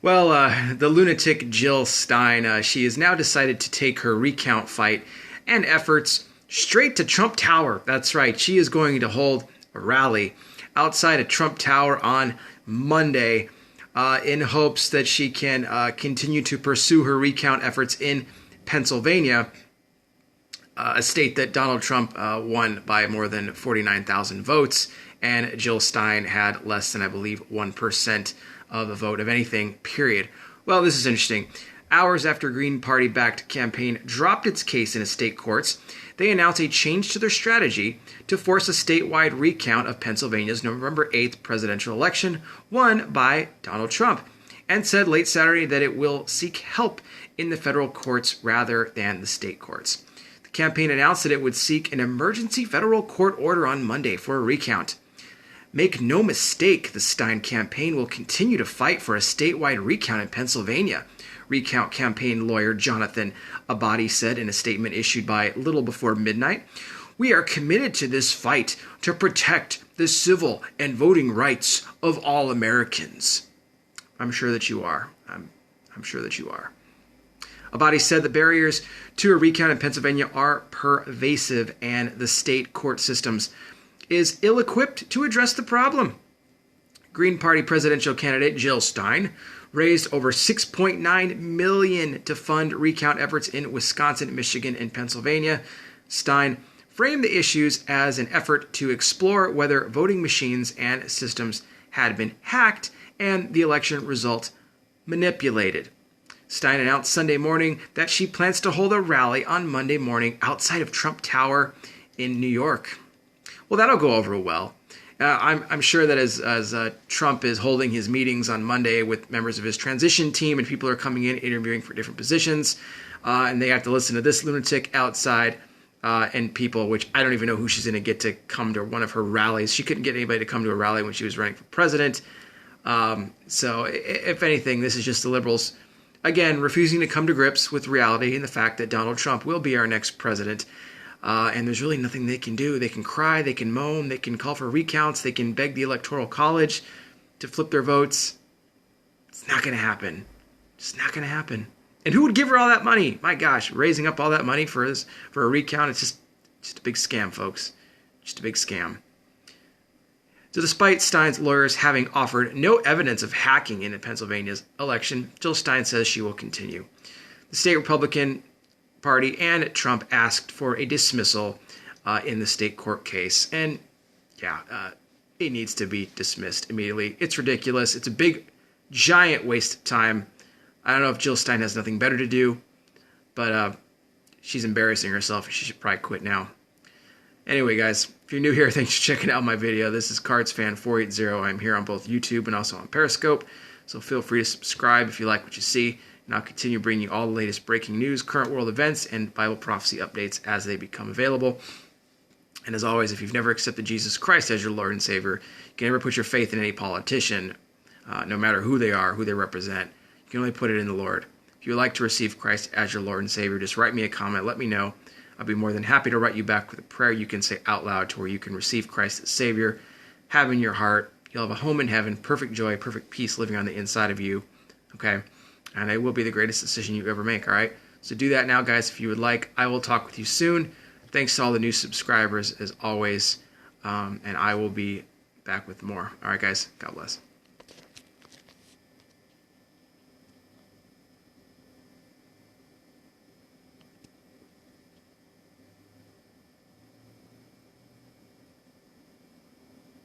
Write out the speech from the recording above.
Well, the lunatic Jill Stein, she has now decided to take her recount fight and efforts straight to Trump Tower. That's right, she is going to hold a rally outside of Trump Tower on Monday in hopes that she can continue to pursue her recount efforts in Pennsylvania, a state that Donald Trump won by more than 49,000 votes, and Jill Stein had less than, I believe, 1% of the vote of anything, period. Well, this is interesting. Hours after Green Party-backed campaign dropped its case in state courts, they announced a change to their strategy to force a statewide recount of Pennsylvania's November 8th presidential election won by Donald Trump, and said late Saturday that it will seek help in the federal courts rather than the state courts. The campaign announced that it would seek an emergency federal court order on Monday for a recount. Make no mistake, the Stein campaign will continue to fight for a statewide recount in Pennsylvania, Recount campaign lawyer Jonathan Abadi said in a statement issued by little before midnight. We are committed to this fight to protect the civil and voting rights of all Americans. I'm sure that you are. I'm sure that you are. Abadi said the barriers to a recount in Pennsylvania are pervasive and the state court systems is ill-equipped to address the problem. Green Party presidential candidate Jill Stein raised over $6.9 million to fund recount efforts in Wisconsin, Michigan, and Pennsylvania. Stein framed the issues as an effort to explore whether voting machines and systems had been hacked and the election result manipulated. Stein announced Sunday morning that she plans to hold a rally on Monday morning outside of Trump Tower in New York. Well, that'll go over well. I'm sure that as Trump is holding his meetings on Monday with members of his transition team and people are coming in interviewing for different positions, and they have to listen to this lunatic outside and people, which I don't even know who she's going to get to come to one of her rallies. She couldn't get anybody to come to a rally when she was running for president. So if anything, this is just the liberals, again, refusing to come to grips with reality and the fact that Donald Trump will be our next president. And there's really nothing they can do. They can cry, they can moan, they can call for recounts, they can beg the Electoral College to flip their votes. It's not going to happen. It's not going to happen. And who would give her all that money? My gosh, raising up all that money for a recount, it's just a big scam, folks. Just a big scam. So despite Stein's lawyers having offered no evidence of hacking in Pennsylvania's election, Jill Stein says she will continue. The state Republican Party and Trump asked for a dismissal in the state court case. And it needs to be dismissed immediately. It's ridiculous. It's a big, giant waste of time. I don't know if Jill Stein has nothing better to do, but she's embarrassing herself and she should probably quit now. Anyway, guys, if you're new here, thanks for checking out my video. This is CardsFan480. I'm here on both YouTube and also on Periscope, so feel free to subscribe if you like what you see. And I'll continue bringing you all the latest breaking news, current world events, and Bible prophecy updates as they become available. And as always, if you've never accepted Jesus Christ as your Lord and Savior, you can never put your faith in any politician, no matter who they are, who they represent. You can only put it in the Lord. If you would like to receive Christ as your Lord and Savior, just write me a comment, let me know. I'll be more than happy to write you back with a prayer you can say out loud to where you can receive Christ as Savior, have in your heart. You'll have a home in heaven, perfect joy, perfect peace living on the inside of you. Okay? And it will be the greatest decision you ever make, all right? So do that now, guys, if you would like. I will talk with you soon. Thanks to all the new subscribers, as always. And I will be back with more. All right, guys. God bless.